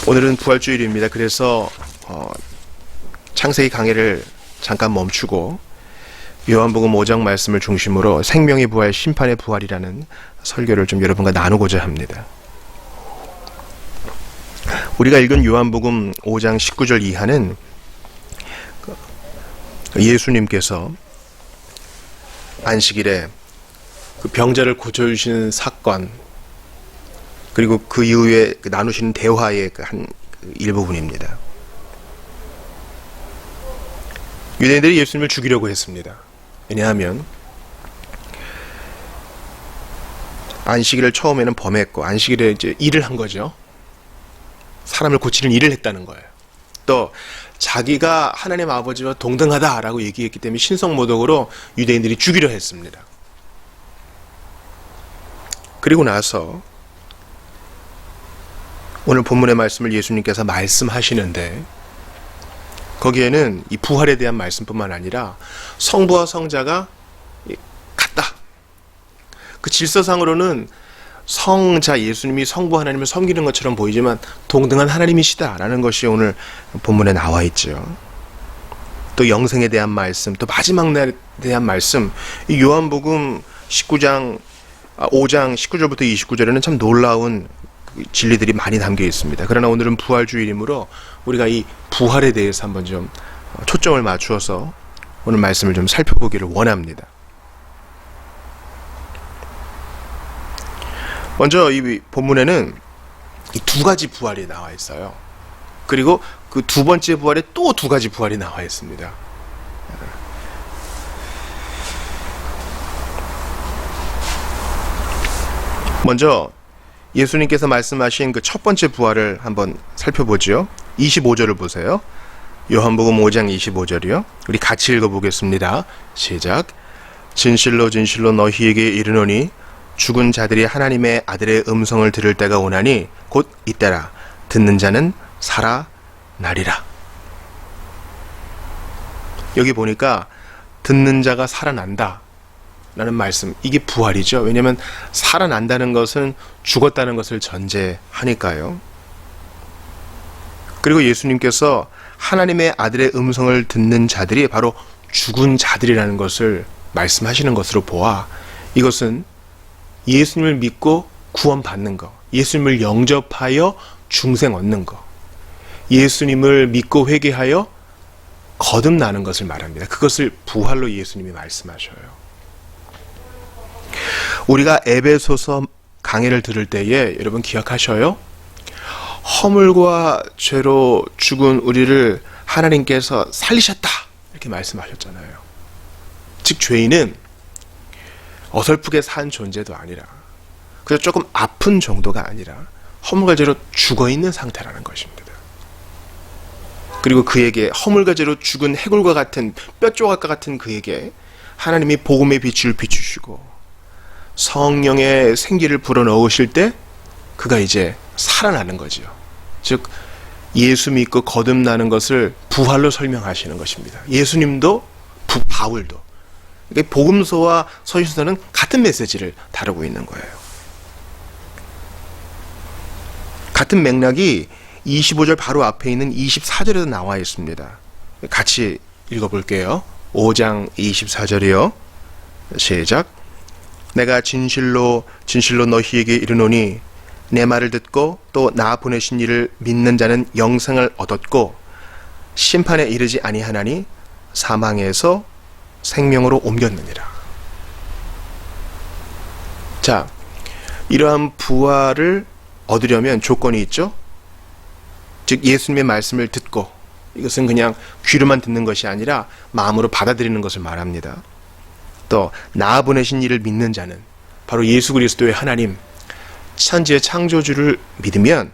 오늘은 부활주일입니다. 그래서 창세기 강해를 잠깐 멈추고 요한복음 5장 말씀을 중심으로 생명의 부활, 심판의 부활이라는 설교를 좀 여러분과 나누고자 합니다. 우리가 읽은 요한복음 5장 19절 이하는 예수님께서 안식일에 그 병자를 고쳐주시는 사건, 그리고 그 이후에 나누시는 대화의 한 일부분입니다. 유대인들이 예수님을 죽이려고 했습니다. 왜냐하면 안식일을 처음에는 범했고 안식일에 이제 일을 한 거죠. 사람을 고치는 일을 했다는 거예요. 또 자기가 하나님 아버지와 동등하다라고 얘기했기 때문에 신성모독으로 유대인들이 죽이려 했습니다. 그리고 나서 오늘 본문의 말씀을 예수님께서 말씀하시는데 거기에는 이 부활에 대한 말씀뿐만 아니라 성부와 성자가 같다. 그 질서상으로는 성자 예수님이 성부 하나님을 섬기는 것처럼 보이지만 동등한 하나님이시다라는 것이 오늘 본문에 나와 있죠. 또 영생에 대한 말씀, 또 마지막 날에 대한 말씀, 이 요한복음 5장 19절부터 29절에는 참 놀라운 진리들이 많이 담겨 있습니다. 그러나 오늘은 부활주일이므로 우리가 이 부활에 대해서 한번 좀 초점을 맞추어서 오늘 말씀을 좀 살펴보기를 원합니다. 먼저 이 본문에는 이 두 가지 부활이 나와 있어요. 그리고 그 두 번째 부활에 또 두 가지 부활이 나와 있습니다. 먼저 예수님께서 말씀하신 그 첫 번째 부활을 한번 살펴보죠. 25절을 보세요. 요한복음 5장 25절이요. 우리 같이 읽어보겠습니다. 시작. 진실로 진실로 너희에게 이르노니 죽은 자들이 하나님의 아들의 음성을 들을 때가 오나니 곧 이때라. 듣는 자는 살아나리라. 여기 보니까 듣는 자가 살아난다 라는 말씀, 이게 부활이죠. 왜냐하면 살아난다는 것은 죽었다는 것을 전제하니까요. 그리고 예수님께서 하나님의 아들의 음성을 듣는 자들이 바로 죽은 자들이라는 것을 말씀하시는 것으로 보아 이것은 예수님을 믿고 구원받는 것, 예수님을 영접하여 중생 얻는 것, 예수님을 믿고 회개하여 거듭나는 것을 말합니다. 그것을 부활로 예수님이 말씀하셔요. 우리가 에베소서 강해를 들을 때에 여러분 기억하셔요? 허물과 죄로 죽은 우리를 하나님께서 살리셨다 이렇게 말씀하셨잖아요. 즉 죄인은 어설프게 산 존재도 아니라 그래서 조금 아픈 정도가 아니라 허물과 죄로 죽어있는 상태라는 것입니다. 그리고 그에게 허물과 죄로 죽은 해골과 같은 뼈조각과 같은 그에게 하나님이 복음의 빛을 비추시고 성령의 생기를 불어넣으실 때 그가 이제 살아나는 거죠. 즉 예수 믿고 거듭나는 것을 부활로 설명하시는 것입니다. 예수님도 바울도 복음서와 서신서는 같은 메시지를 다루고 있는 거예요. 같은 맥락이 25절 바로 앞에 있는 24절에도 나와 있습니다. 같이 읽어볼게요. 5장 24절이요. 시작. 내가 진실로 진실로 너희에게 이르노니 내 말을 듣고 또 나 보내신 이를 믿는 자는 영생을 얻었고 심판에 이르지 아니하나니 사망에서 생명으로 옮겼느니라. 자, 이러한 부활을 얻으려면 조건이 있죠. 즉 예수님의 말씀을 듣고, 이것은 그냥 귀로만 듣는 것이 아니라 마음으로 받아들이는 것을 말합니다. 또 나 보내신 이를 믿는 자는 바로 예수 그리스도의 하나님 천지의 창조주를 믿으면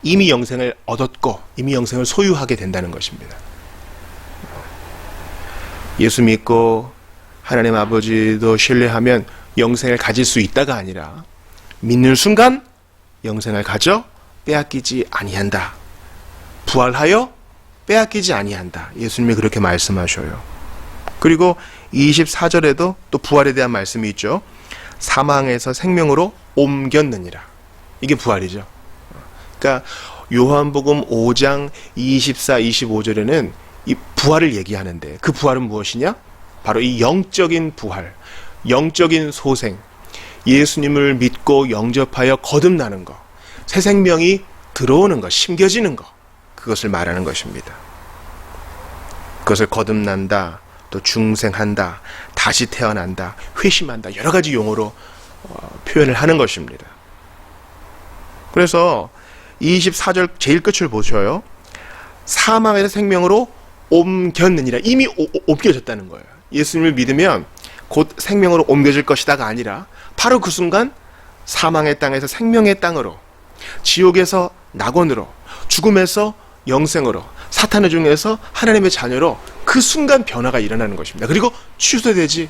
이미 영생을 얻었고 이미 영생을 소유하게 된다는 것입니다. 예수 믿고 하나님 아버지도 신뢰하면 영생을 가질 수 있다가 아니라 믿는 순간 영생을 가져 빼앗기지 아니한다. 부활하여 빼앗기지 아니한다. 예수님이 그렇게 말씀하셔요. 그리고 24절에도 또 부활에 대한 말씀이 있죠. 사망에서 생명으로 옮겼느니라. 이게 부활이죠. 그러니까 요한복음 5장 24, 25절에는 이 부활을 얘기하는데 그 부활은 무엇이냐? 바로 이 영적인 부활, 영적인 소생, 예수님을 믿고 영접하여 거듭나는 것, 새 생명이 들어오는 것, 심겨지는 것, 그것을 말하는 것입니다. 그것을 거듭난다, 또 중생한다, 다시 태어난다, 회심한다, 여러 가지 용어로 표현을 하는 것입니다. 그래서 24절 제일 끝을 보셔요. 사망에서 생명으로 옮겼느니라. 이미 옮겨졌다는 거예요. 예수님을 믿으면 곧 생명으로 옮겨질 것이다가 아니라 바로 그 순간 사망의 땅에서 생명의 땅으로, 지옥에서 낙원으로, 죽음에서 영생으로, 사탄의 중에서 하나님의 자녀로 그 순간 변화가 일어나는 것입니다. 그리고 취소되지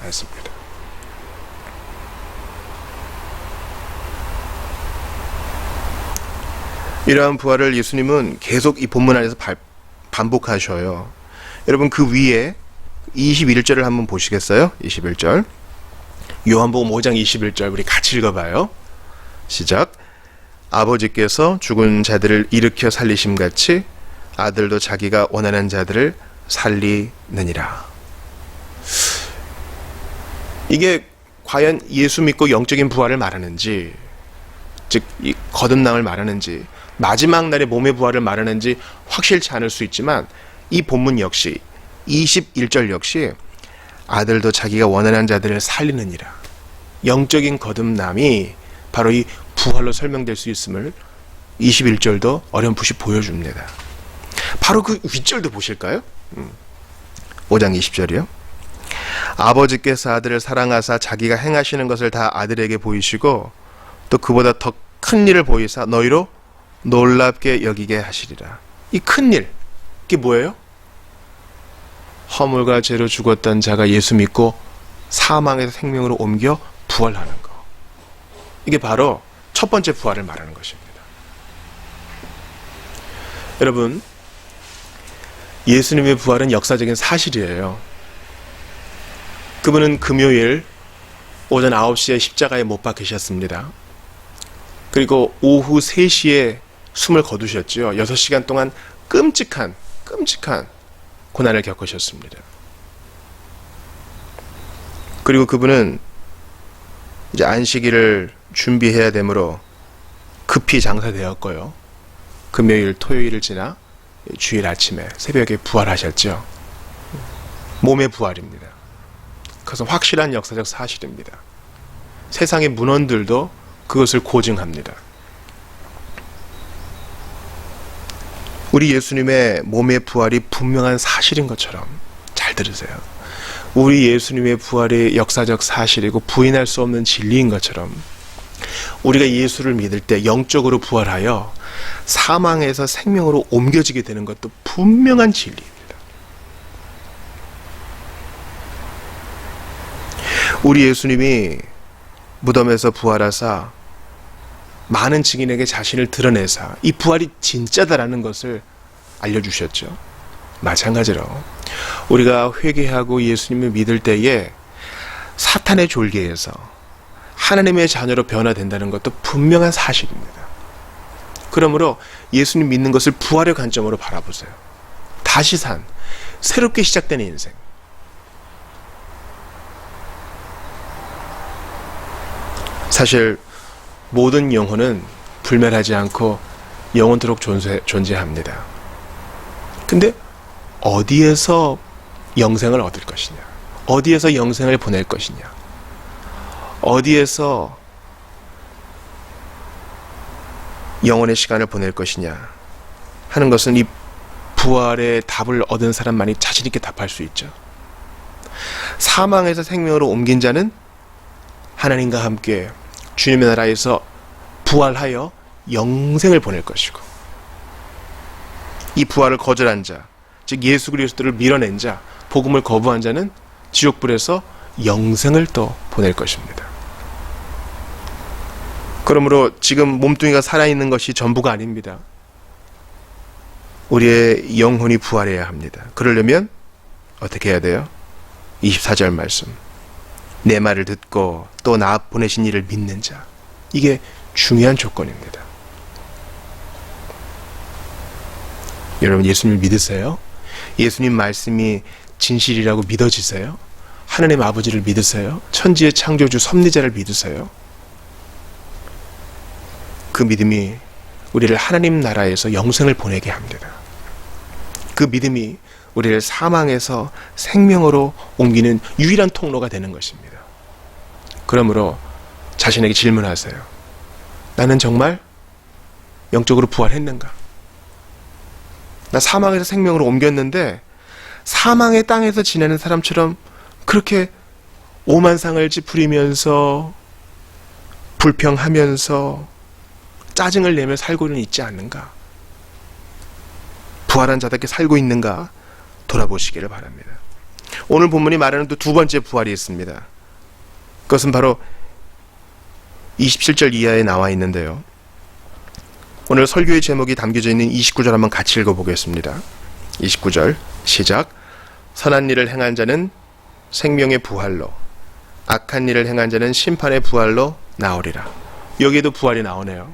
않습니다. 이러한 부활을 예수님은 계속 이 본문 안에서 반복하셔요. 여러분 그 위에 21절을 한번 보시겠어요? 21절. 요한복음 5장 21절 우리 같이 읽어봐요. 시작. 아버지께서 죽은 자들을 일으켜 살리심같이 아들도 자기가 원하는 자들을 살리느니라. 이게 과연 예수 믿고 영적인 부활을 말하는지, 즉 이 거듭남을 말하는지, 마지막 날의 몸의 부활을 말하는지 확실치 않을 수 있지만 이 본문 역시 21절 역시 아들도 자기가 원하는 자들을 살리느니라. 영적인 거듭남이 바로 이 부활로 설명될 수 있음을 21절도 어렴풋이 보여줍니다. 바로 그 윗절도 보실까요? 5장 20절이요. 아버지께서 아들을 사랑하사 자기가 행하시는 것을 다 아들에게 보이시고 또 그보다 더 큰 일을 보이사 너희로 놀랍게 여기게 하시리라. 이 큰 일, 이게 뭐예요? 허물과 죄로 죽었던 자가 예수 믿고 사망에서 생명으로 옮겨 부활하는 거. 이게 바로 첫 번째 부활을 말하는 것입니다. 여러분, 예수님의 부활은 역사적인 사실이에요. 그분은 금요일 오전 9시에 십자가에 못 박히셨습니다. 그리고 오후 3시에 숨을 거두셨지요. 6시간 동안 끔찍한 고난을 겪으셨습니다. 그리고 그분은 이제 안식일을 준비해야 되므로 급히 장사되었고요. 금요일, 토요일을 지나 주일 아침에 새벽에 부활하셨죠. 몸의 부활입니다. 그것은 확실한 역사적 사실입니다. 세상의 문헌들도 그것을 고증합니다. 우리 예수님의 몸의 부활이 분명한 사실인 것처럼, 잘 들으세요, 우리 예수님의 부활이 역사적 사실이고 부인할 수 없는 진리인 것처럼 우리가 예수를 믿을 때 영적으로 부활하여 사망에서 생명으로 옮겨지게 되는 것도 분명한 진리입니다. 우리 예수님이 무덤에서 부활하사 많은 증인에게 자신을 드러내사 이 부활이 진짜다라는 것을 알려주셨죠. 마찬가지로 우리가 회개하고 예수님을 믿을 때에 사탄의 졸개에서 하나님의 자녀로 변화된다는 것도 분명한 사실입니다. 그러므로 예수님 믿는 것을 부활의 관점으로 바라보세요. 다시 산, 새롭게 시작되는 인생. 사실 모든 영혼은 불멸하지 않고 영원토록 존재합니다. 근데 어디에서 영생을 얻을 것이냐? 어디에서 영생을 보낼 것이냐? 어디에서 영원의 시간을 보낼 것이냐 하는 것은 이 부활의 답을 얻은 사람만이 자신 있게 답할 수 있죠. 사망에서 생명으로 옮긴 자는 하나님과 함께 주님의 나라에서 부활하여 영생을 보낼 것이고, 이 부활을 거절한 자, 즉 예수 그리스도를 밀어낸 자, 복음을 거부한 자는 지옥불에서 영생을 또 보낼 것입니다. 그러므로 지금 몸뚱이가 살아있는 것이 전부가 아닙니다. 우리의 영혼이 부활해야 합니다. 그러려면 어떻게 해야 돼요? 24절 말씀. 내 말을 듣고 또 나 보내신 이를 믿는 자. 이게 중요한 조건입니다. 여러분 예수님을 믿으세요? 예수님 말씀이 진실이라고 믿어지세요? 하나님 아버지를 믿으세요? 천지의 창조주 섭리자를 믿으세요? 그 믿음이 우리를 하나님 나라에서 영생을 보내게 합니다. 그 믿음이 우리를 사망에서 생명으로 옮기는 유일한 통로가 되는 것입니다. 그러므로 자신에게 질문하세요. 나는 정말 영적으로 부활했는가? 나 사망에서 생명으로 옮겼는데 사망의 땅에서 지내는 사람처럼 그렇게 오만상을 찌푸리면서 불평하면서 짜증을 내며 살고는 있지 않는가? 부활한 자답게 살고 있는가? 돌아보시기를 바랍니다. 오늘 본문이 말하는 또 두 번째 부활이 있습니다. 그것은 바로 27절 이하에 나와 있는데요. 오늘 설교의 제목이 담겨져 있는 29절 한번 같이 읽어보겠습니다. 29절 시작. 선한 일을 행한 자는 생명의 부활로, 악한 일을 행한 자는 심판의 부활로 나오리라. 여기에도 부활이 나오네요.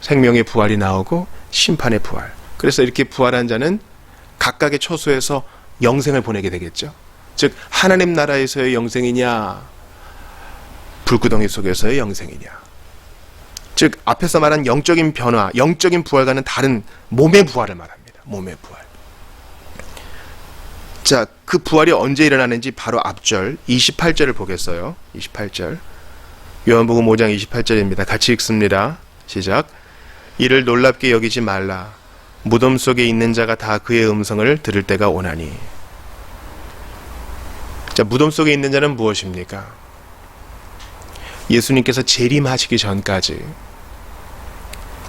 생명의 부활이 나오고 심판의 부활. 그래서 이렇게 부활한 자는 각각의 처소에서 영생을 보내게 되겠죠. 즉 하나님 나라에서의 영생이냐, 불구덩이 속에서의 영생이냐. 즉 앞에서 말한 영적인 변화, 영적인 부활과는 다른 몸의 부활을 말합니다. 몸의 부활. 자, 그 부활이 언제 일어나는지 바로 앞절 28절을 보겠어요. 28절. 요한복음 5장 28절입니다. 같이 읽습니다. 시작. 이를 놀랍게 여기지 말라. 무덤 속에 있는 자가 다 그의 음성을 들을 때가 오나니. 자, 무덤 속에 있는 자는 무엇입니까? 예수님께서 재림하시기 전까지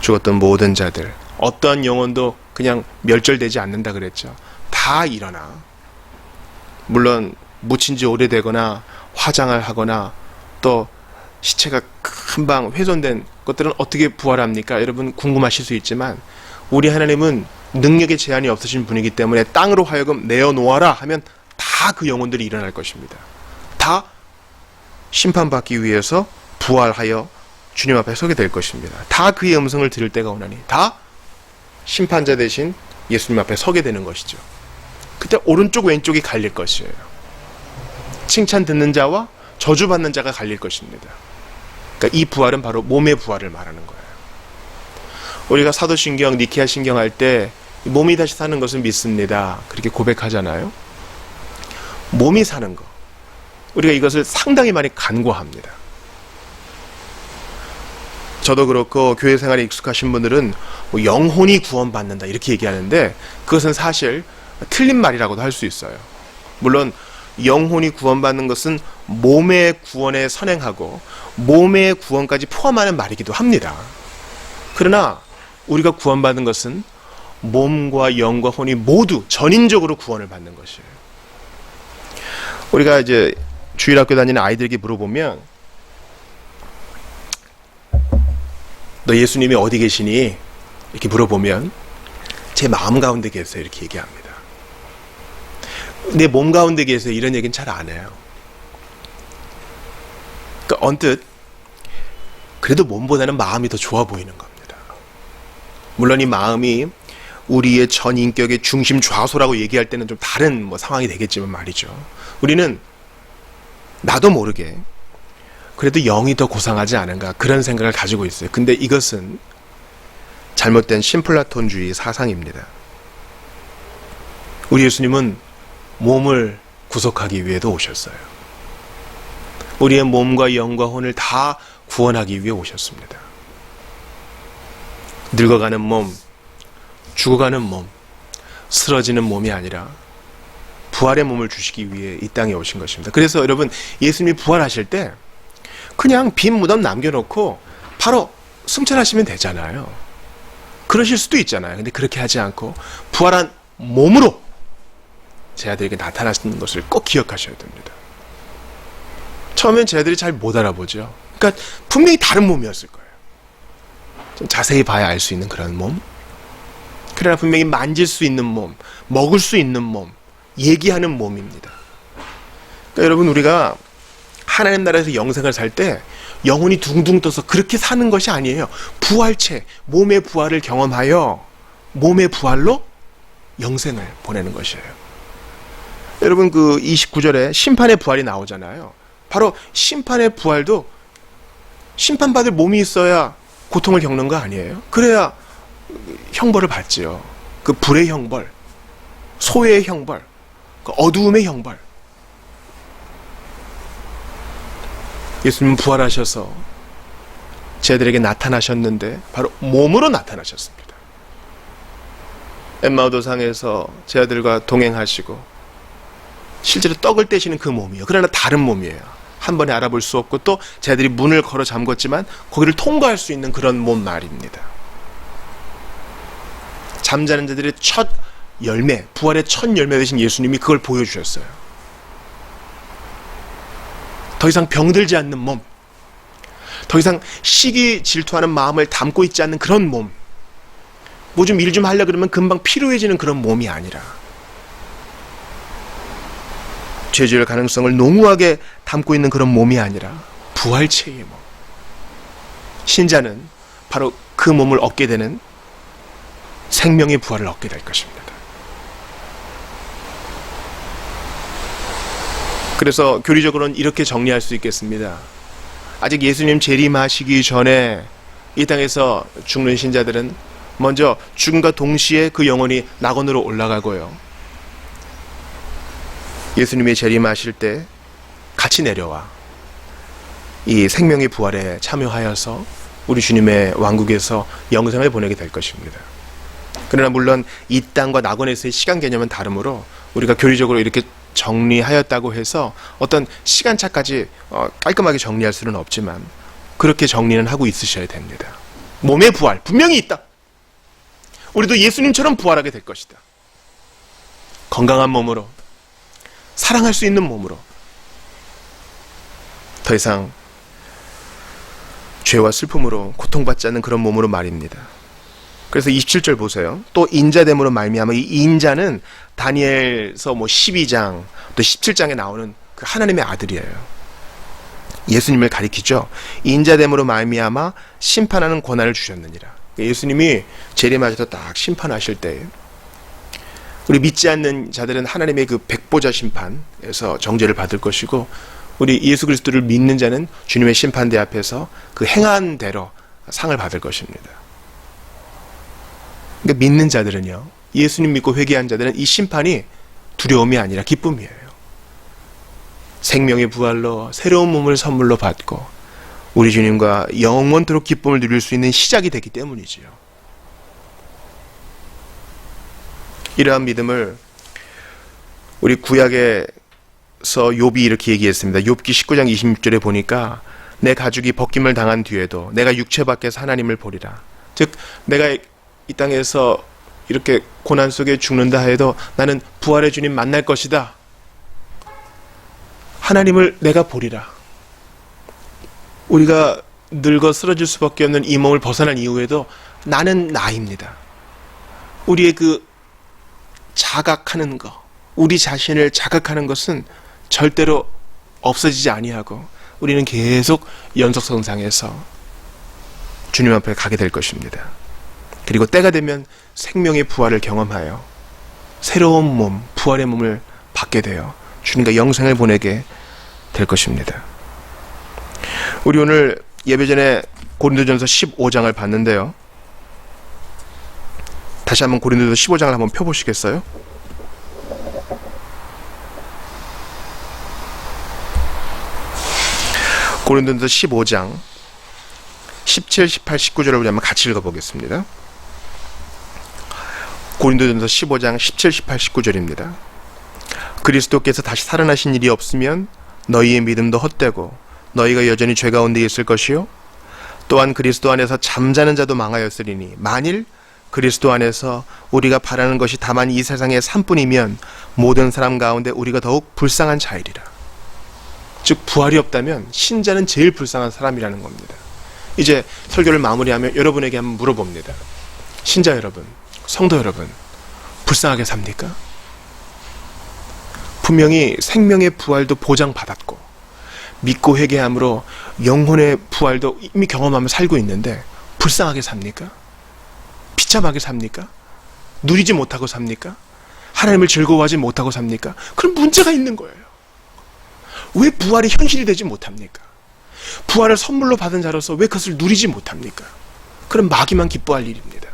죽었던 모든 자들, 어떠한 영혼도 그냥 멸절되지 않는다 그랬죠. 다 일어나. 물론 묻힌 지 오래되거나 화장을 하거나 또 시체가 금방 훼손된 것들은 어떻게 부활합니까? 여러분 궁금하실 수 있지만 우리 하나님은 능력의 제한이 없으신 분이기 때문에 땅으로 하여금 내어놓아라 하면 다 그 영혼들이 일어날 것입니다. 다 심판받기 위해서 부활하여 주님 앞에 서게 될 것입니다. 다 그의 음성을 들을 때가 오나니. 다 심판자 대신 예수님 앞에 서게 되는 것이죠. 그때 오른쪽 왼쪽이 갈릴 것이에요. 칭찬 듣는 자와 저주받는 자가 갈릴 것입니다. 그러니까 이 부활은 바로 몸의 부활을 말하는 거예요. 우리가 사도신경, 니케아 신경 할 때 몸이 다시 사는 것을 믿습니다. 그렇게 고백하잖아요. 몸이 사는 것. 우리가 이것을 상당히 많이 간과합니다. 저도 그렇고 교회 생활에 익숙하신 분들은 뭐 영혼이 구원받는다 이렇게 얘기하는데 그것은 사실 틀린 말이라고도 할 수 있어요. 물론 영혼이 구원받는 것은 몸의 구원에 선행하고 몸의 구원까지 포함하는 말이기도 합니다. 그러나 우리가 구원받는 것은 몸과 영과 혼이 모두 전인적으로 구원을 받는 것이에요. 우리가 이제 주일학교 다니는 아이들에게 물어보면 너 예수님이 어디 계시니? 이렇게 물어보면 제 마음 가운데 계세요 이렇게 얘기합니다. 내 몸 가운데 계세요 이런 얘기는 잘 안 해요. 그러니까 언뜻 그래도 몸보다는 마음이 더 좋아 보이는 겁니다. 물론 이 마음이 우리의 전 인격의 중심 좌소라고 얘기할 때는 좀 다른 상황이 되겠지만 말이죠. 우리는 나도 모르게 그래도 영이 더 고상하지 않은가 그런 생각을 가지고 있어요. 근데 이것은 잘못된 신플라톤주의 사상입니다. 우리 예수님은 몸을 구속하기 위해도 오셨어요. 우리의 몸과 영과 혼을 다 구원하기 위해 오셨습니다. 늙어가는 몸, 죽어가는 몸, 쓰러지는 몸이 아니라 부활의 몸을 주시기 위해 이 땅에 오신 것입니다. 그래서 여러분 예수님이 부활하실 때 그냥 빈 무덤 남겨놓고 바로 승천하시면 되잖아요. 그러실 수도 있잖아요. 근데 그렇게 하지 않고 부활한 몸으로 제 아들에게 나타나시는 것을 꼭 기억하셔야 됩니다. 처음엔 제 아들이 잘 못 알아보죠. 그러니까 분명히 다른 몸이었을 거예요. 좀 자세히 봐야 알 수 있는 그런 몸. 그러나 분명히 만질 수 있는 몸, 먹을 수 있는 몸, 얘기하는 몸입니다. 그러니까 여러분 우리가 하나님 나라에서 영생을 살 때 영혼이 둥둥 떠서 그렇게 사는 것이 아니에요. 부활체, 몸의 부활을 경험하여 몸의 부활로 영생을 보내는 것이에요. 여러분, 그 29절에 심판의 부활이 나오잖아요. 바로 심판의 부활도 심판받을 몸이 있어야 고통을 겪는 거 아니에요? 그래야 형벌을 받지요. 그 불의 형벌, 소외의 형벌, 그 어두움의 형벌. 예수님은 부활하셔서 저희들에게 나타나셨는데 바로 몸으로 나타나셨습니다. 엠마오도상에서 제 아들과 동행하시고 실제로 떡을 떼시는 그 몸이에요. 그러나 다른 몸이에요. 한 번에 알아볼 수 없고 또 제 아들이 문을 걸어 잠궜지만 거기를 통과할 수 있는 그런 몸 말입니다. 잠자는 자들의 첫 열매, 부활의 첫 열매 되신 예수님이 그걸 보여주셨어요. 더 이상 병들지 않는 몸, 더 이상 시기 질투하는 마음을 담고 있지 않는 그런 몸, 뭐 좀 일 좀 하려 그러면 금방 피로해지는 그런 몸이 아니라 죄질 가능성을 농후하게 담고 있는 그런 몸이 아니라 부활체의 몸. 신자는 바로 그 몸을 얻게 되는 생명의 부활을 얻게 될 것입니다. 그래서 교리적으로는 이렇게 정리할 수 있겠습니다. 아직 예수님 재림하시기 전에 이 땅에서 죽는 신자들은 먼저 죽음과 동시에 그 영혼이 낙원으로 올라가고요, 예수님이 재림하실 때 같이 내려와 이 생명의 부활에 참여하여서 우리 주님의 왕국에서 영생을 보내게 될 것입니다. 그러나 물론 이 땅과 낙원에서의 시간 개념은 다르므로 우리가 교리적으로 이렇게 정리하였다고 해서 어떤 시간차까지 깔끔하게 정리할 수는 없지만 그렇게 정리는 하고 있으셔야 됩니다. 몸의 부활 분명히 있다. 우리도 예수님처럼 부활하게 될 것이다. 건강한 몸으로, 사랑할 수 있는 몸으로, 더 이상 죄와 슬픔으로 고통받지 않는 그런 몸으로 말입니다. 그래서 27절 보세요. 또 인자됨으로 말미암아, 이 인자는 다니엘서 12장 또 17장에 나오는 그 하나님의 아들이에요. 예수님을 가리키죠. 인자됨으로 말미암아 심판하는 권한을 주셨느니라. 예수님이 재림하셔서 딱 심판하실 때 우리 믿지 않는 자들은 하나님의 그 백보자 심판에서 정죄를 받을 것이고, 우리 예수 그리스도를 믿는 자는 주님의 심판대 앞에서 그 행한 대로 상을 받을 것입니다. 그러니까 믿는 자들은요, 예수님 믿고 회개한 자들은 이 심판이 두려움이 아니라 기쁨이에요. 생명의 부활로 새로운 몸을 선물로 받고 우리 주님과 영원토록 기쁨을 누릴 수 있는 시작이 되기 때문이지요. 이러한 믿음을 우리 구약에서 욥이 이렇게 얘기했습니다. 욥기 19장 26절에 보니까 내 가죽이 벗김을 당한 뒤에도 내가 육체 밖에서 하나님을 보리라. 즉 내가 이 땅에서 이렇게 고난 속에 죽는다 해도 나는 부활의 주님 만날 것이다. 하나님을 내가 보리라. 우리가 늙어 쓰러질 수밖에 없는 이 몸을 벗어난 이후에도 나는 나입니다. 우리의 그 자각하는 것, 우리 자신을 자각하는 것은 절대로 없어지지 아니하고 우리는 계속 연속선상에서 주님 앞에 가게 될 것입니다. 그리고 때가 되면 생명의 부활을 경험하여 새로운 몸, 부활의 몸을 받게 되어 주님과 영생을 보내게 될 것입니다. 우리 오늘 예배 전에 고린도전서 15장을 봤는데요. 다시 한번 고린도전서 15장을 한번 펴보시겠어요? 고린도전서 15장 17, 18, 19절을 우리 한번 같이 읽어보겠습니다. 고린도전서 15장 17, 18, 19절입니다. 그리스도께서 다시 살아나신 일이 없으면 너희의 믿음도 헛되고 너희가 여전히 죄 가운데 있을 것이요, 또한 그리스도 안에서 잠자는 자도 망하였으리니 만일 그리스도 안에서 우리가 바라는 것이 다만 이 세상의 삶뿐이면 모든 사람 가운데 우리가 더욱 불쌍한 자이리라. 즉 부활이 없다면 신자는 제일 불쌍한 사람이라는 겁니다. 이제 설교를 마무리하며 여러분에게 한번 물어봅니다. 신자 여러분, 성도 여러분, 불쌍하게 삽니까? 분명히 생명의 부활도 보장받았고 믿고 회개함으로 영혼의 부활도 이미 경험하며 살고 있는데 불쌍하게 삽니까? 비참하게 삽니까? 누리지 못하고 삽니까? 하나님을 즐거워하지 못하고 삽니까? 그럼 문제가 있는 거예요. 왜 부활이 현실이 되지 못합니까? 부활을 선물로 받은 자로서 왜 그것을 누리지 못합니까? 그럼 마귀만 기뻐할 일입니다.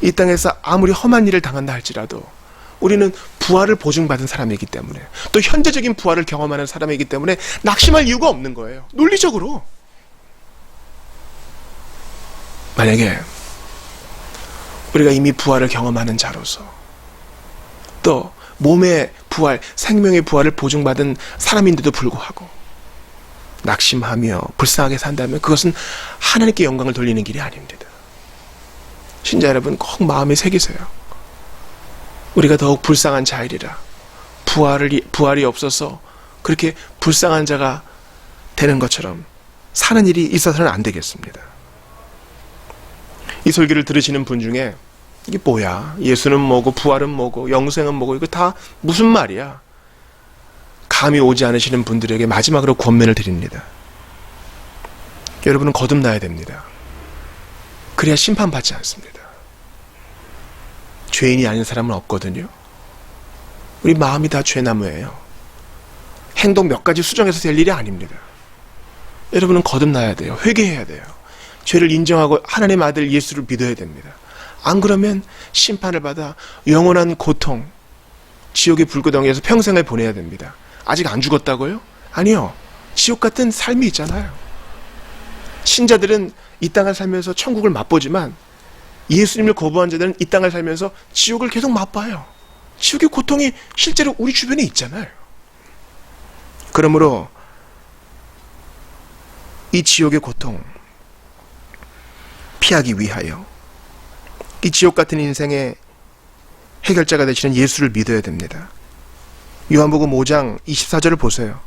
이 땅에서 아무리 험한 일을 당한다 할지라도 우리는 부활을 보증받은 사람이기 때문에, 또 현재적인 부활을 경험하는 사람이기 때문에 낙심할 이유가 없는 거예요. 논리적으로. 만약에 우리가 이미 부활을 경험하는 자로서, 또 몸의 부활, 생명의 부활을 보증받은 사람인데도 불구하고 낙심하며 불쌍하게 산다면 그것은 하나님께 영광을 돌리는 길이 아닙니다. 신자 여러분, 꼭 마음에 새기세요. 우리가 더욱 불쌍한 자이리라. 부활이 없어서 그렇게 불쌍한 자가 되는 것처럼 사는 일이 있어서는 안 되겠습니다. 이 설교를 들으시는 분 중에 이게 뭐야? 예수는 뭐고 부활은 뭐고 영생은 뭐고 이거 다 무슨 말이야? 감이 오지 않으시는 분들에게 마지막으로 권면을 드립니다. 여러분은 거듭나야 됩니다. 그래야 심판받지 않습니다. 죄인이 아닌 사람은 없거든요. 우리 마음이 다 죄나무예요. 행동 몇 가지 수정해서 될 일이 아닙니다. 여러분은 거듭나야 돼요. 회개해야 돼요. 죄를 인정하고 하나님의 아들 예수를 믿어야 됩니다. 안 그러면 심판을 받아 영원한 고통, 지옥의 불구덩이에서 평생을 보내야 됩니다. 아직 안 죽었다고요? 아니요. 지옥 같은 삶이 있잖아요. 신자들은 이 땅을 살면서 천국을 맛보지만 예수님을 거부한 자들은 이 땅을 살면서 지옥을 계속 맛봐요. 지옥의 고통이 실제로 우리 주변에 있잖아요. 그러므로 이 지옥의 고통 피하기 위하여 이 지옥 같은 인생의 해결자가 되시는 예수를 믿어야 됩니다. 요한복음 5장 24절을 보세요.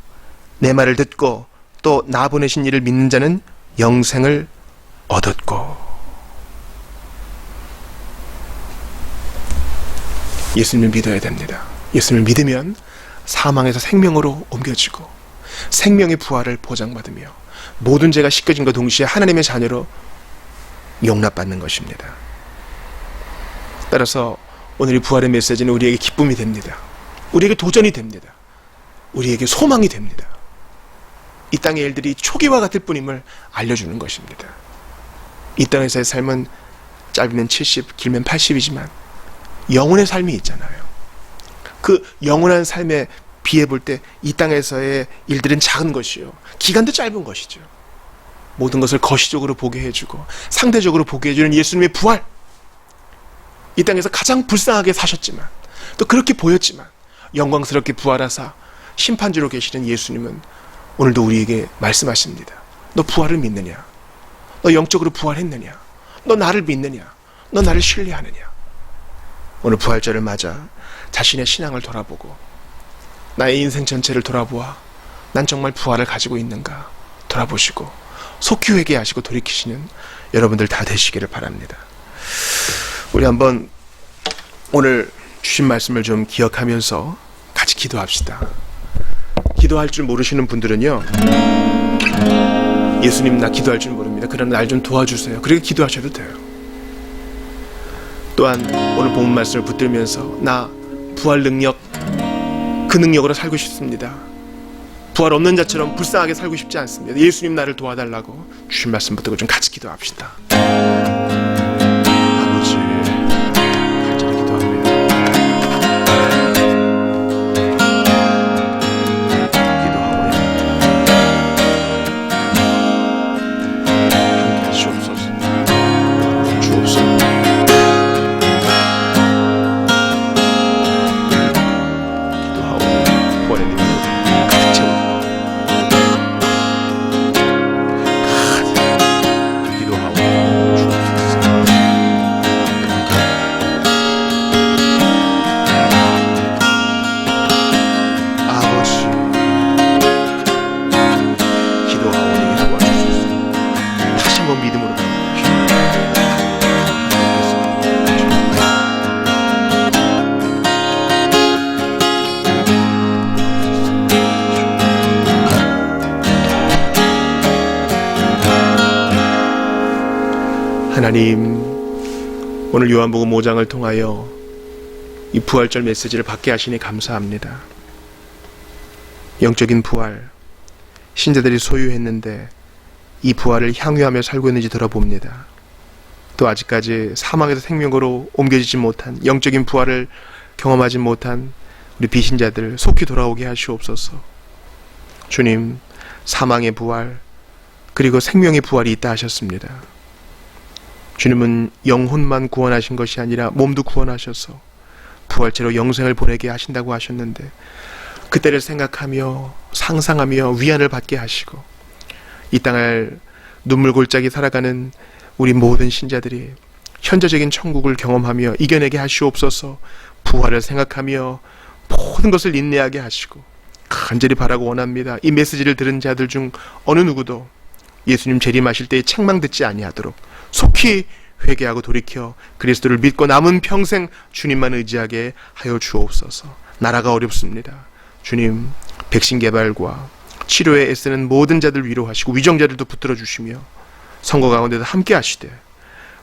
내 말을 듣고 또 나 보내신 이를 믿는 자는 영생을 얻었고. 예수님을 믿어야 됩니다. 예수님을 믿으면 사망에서 생명으로 옮겨지고 생명의 부활을 보장받으며 모든 죄가 씻겨진과 동시에 하나님의 자녀로 용납받는 것입니다. 따라서 오늘 이 부활의 메시지는 우리에게 기쁨이 됩니다. 우리에게 도전이 됩니다. 우리에게 소망이 됩니다. 이 땅의 일들이 초기와 같을 뿐임을 알려주는 것입니다. 이 땅에서의 삶은 짧으면 70, 길면 80이지만 영혼의 삶이 있잖아요. 그 영원한 삶에 비해 볼 때 이 땅에서의 일들은 작은 것이요, 기간도 짧은 것이죠. 모든 것을 거시적으로 보게 해주고 상대적으로 보게 해주는 예수님의 부활, 이 땅에서 가장 불쌍하게 사셨지만 또 그렇게 보였지만 영광스럽게 부활하사 심판주로 계시는 예수님은 오늘도 우리에게 말씀하십니다. 너 부활을 믿느냐? 너 영적으로 부활했느냐? 너 나를 믿느냐? 너 나를 신뢰하느냐? 오늘 부활절을 맞아 자신의 신앙을 돌아보고 나의 인생 전체를 돌아보아 난 정말 부활을 가지고 있는가 돌아보시고 속히 회개하시고 돌이키시는 여러분들 다 되시기를 바랍니다. 우리 한번 오늘 주신 말씀을 좀 기억하면서 같이 기도합시다. 기도할 줄 모르시는 분들은요, 예수님 나 기도할 줄 모릅니다. 그러나 날 좀 도와주세요. 그렇게 기도하셔도 돼요. 또한 오늘 본문 말씀을 붙들면서 나 부활 능력, 그 능력으로 살고 싶습니다. 부활 없는 자처럼 불쌍하게 살고 싶지 않습니다. 예수님 나를 도와달라고 주신 말씀 붙들고 좀 같이 기도합시다. 아버지, 간절히 기도합니다. 기도하오니 함께 하시옵소서. 주옵소서. 하나님, 오늘 요한복음 5장을 통하여 이 부활절 메시지를 받게 하시니 감사합니다. 영적인 부활, 신자들이 소유했는데 이 부활을 향유하며 살고 있는지 들어봅니다. 또 아직까지 사망에서 생명으로 옮겨지지 못한, 영적인 부활을 경험하지 못한 우리 비신자들 속히 돌아오게 하시옵소서. 주님, 사망의 부활 그리고 생명의 부활이 있다 하셨습니다. 주님은 영혼만 구원하신 것이 아니라 몸도 구원하셔서 부활체로 영생을 보내게 하신다고 하셨는데, 그때를 생각하며 상상하며 위안을 받게 하시고 이 땅을 눈물 골짜기 살아가는 우리 모든 신자들이 현재적인 천국을 경험하며 이겨내게 하시옵소서. 부활을 생각하며 모든 것을 인내하게 하시고 간절히 바라고 원합니다. 이 메시지를 들은 자들 중 어느 누구도 예수님 재림하실 때에 책망 듣지 아니하도록 속히 회개하고 돌이켜 그리스도를 믿고 남은 평생 주님만 의지하게 하여 주옵소서. 나라가 어렵습니다. 주님, 백신 개발과 치료에 애쓰는 모든 자들 위로하시고 위정자들도 붙들어 주시며 선거 가운데도 함께 하시되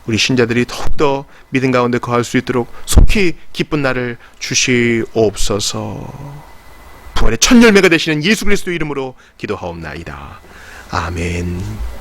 우리 신자들이 더욱더 믿음 가운데 거할 수 있도록 속히 기쁜 날을 주시옵소서. 부활의 첫 열매가 되시는 예수 그리스도 이름으로 기도하옵나이다. 아멘.